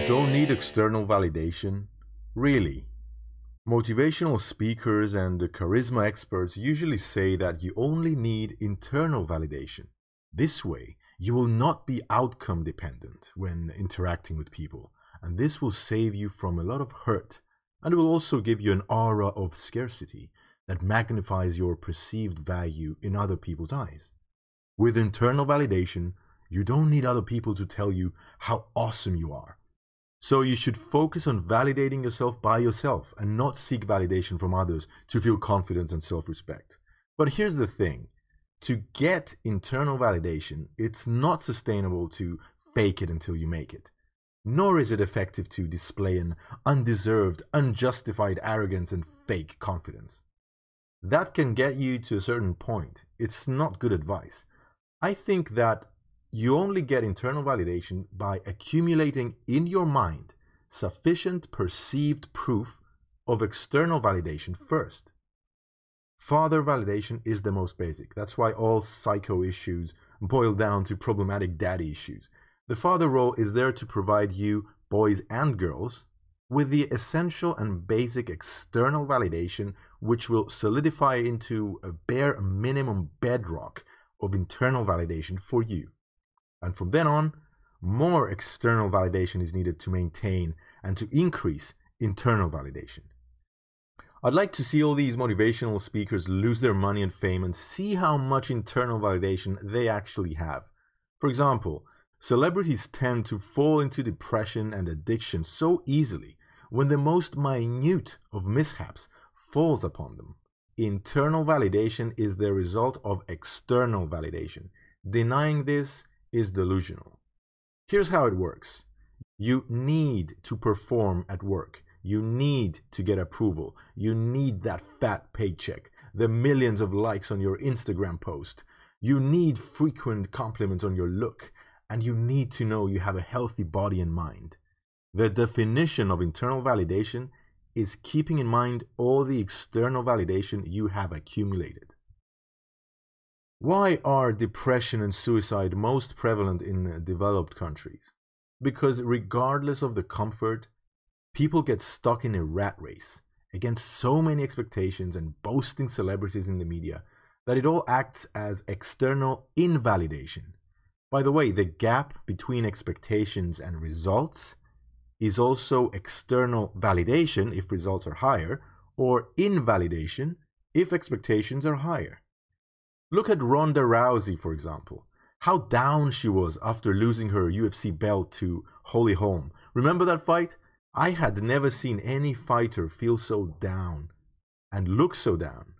don't need external validation? Really? Motivational speakers and charisma experts usually say that you only need internal validation. This way, you will not be outcome dependent when interacting with people, and this will save you from a lot of hurt, and it will also give you an aura of scarcity that magnifies your perceived value in other people's eyes. With internal validation, you don't need other people to tell you how awesome you are. So you should focus on validating yourself by yourself and not seek validation from others to feel confidence and self-respect. But here's the thing. To get internal validation, it's not sustainable to fake it until you make it. Nor is it effective to display an undeserved, unjustified arrogance and fake confidence. That can get you to a certain point. It's not good advice. I think that you only get internal validation by accumulating in your mind sufficient perceived proof of external validation first. Father validation is the most basic. That's why all psycho issues boil down to problematic daddy issues. The father role is there to provide you, boys and girls, with the essential and basic external validation which will solidify into a bare minimum bedrock of internal validation for you. And from then on, more external validation is needed to maintain and to increase internal validation. I'd like to see all these motivational speakers lose their money and fame and see how much internal validation they actually have. For example, celebrities tend to fall into depression and addiction so easily when the most minute of mishaps falls upon them. Internal validation is the result of external validation. Denying this is delusional. Here's how it works. You need to perform at work. You need to get approval. You need that fat paycheck, the millions of likes on your Instagram post. You need frequent compliments on your look, and you need to know you have a healthy body and mind. The definition of internal validation is keeping in mind all the external validation you have accumulated. Why are depression and suicide most prevalent in developed countries? Because regardless of the comfort, people get stuck in a rat race against so many expectations and boasting celebrities in the media that it all acts as external invalidation. By the way, the gap between expectations and results is also external validation if results are higher, or invalidation if expectations are higher. Look at Ronda Rousey, for example. How down she was after losing her UFC belt to Holly Holm. Remember that fight? I had never seen any fighter feel so down and look so down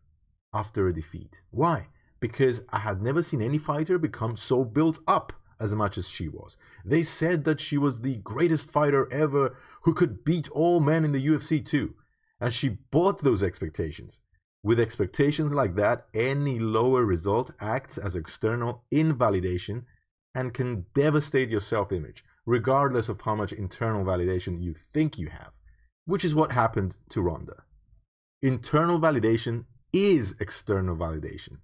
after a defeat. Why? Because I had never seen any fighter become so built up as much as she was. They said that she was the greatest fighter ever who could beat all men in the UFC too. And she bought those expectations. With expectations like that, any lower result acts as external invalidation and can devastate your self-image, regardless of how much internal validation you think you have, which is what happened to Ronda. Internal validation is external validation.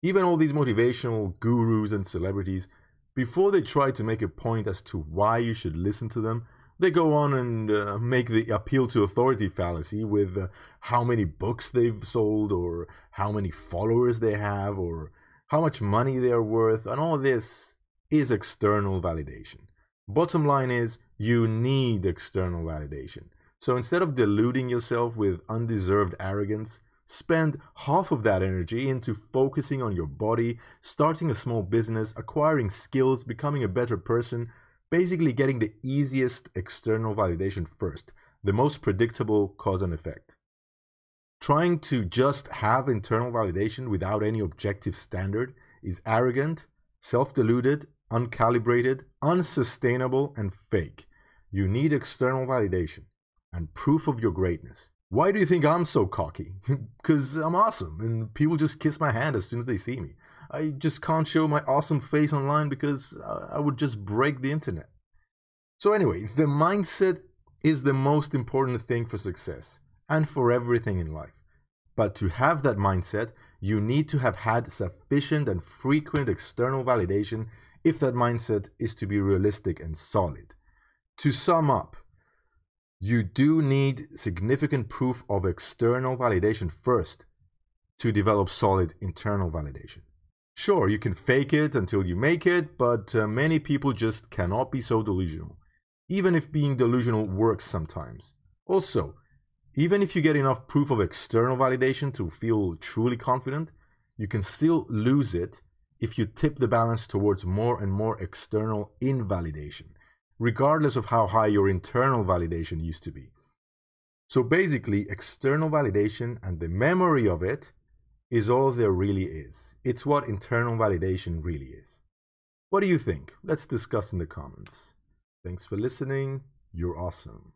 Even all these motivational gurus and celebrities, before they try to make a point as to why you should listen to them, they go on and make the appeal to authority fallacy with how many books they've sold, or how many followers they have, or how much money they are worth, and all this is external validation. Bottom line is, you need external validation. So instead of deluding yourself with undeserved arrogance, spend half of that energy into focusing on your body, starting a small business, acquiring skills, becoming a better person, basically getting the easiest external validation first, the most predictable cause and effect. Trying to just have internal validation without any objective standard is arrogant, self-deluded, uncalibrated, unsustainable, and fake. You need external validation and proof of your greatness. Why do you think I'm so cocky? Because I'm awesome and people just kiss my hand as soon as they see me. I just can't show my awesome face online because I would just break the internet. So anyway, the mindset is the most important thing for success and for everything in life. But to have that mindset, you need to have had sufficient and frequent external validation if that mindset is to be realistic and solid. To sum up, you do need significant proof of external validation first to develop solid internal validation. Sure, you can fake it until you make it, but many people just cannot be so delusional, even if being delusional works sometimes. Also, even if you get enough proof of external validation to feel truly confident, you can still lose it if you tip the balance towards more and more external invalidation, regardless of how high your internal validation used to be. So basically, external validation and the memory of it is all there really is. It's what internal validation really is. What do you think? Let's discuss in the comments. Thanks for listening. You're awesome.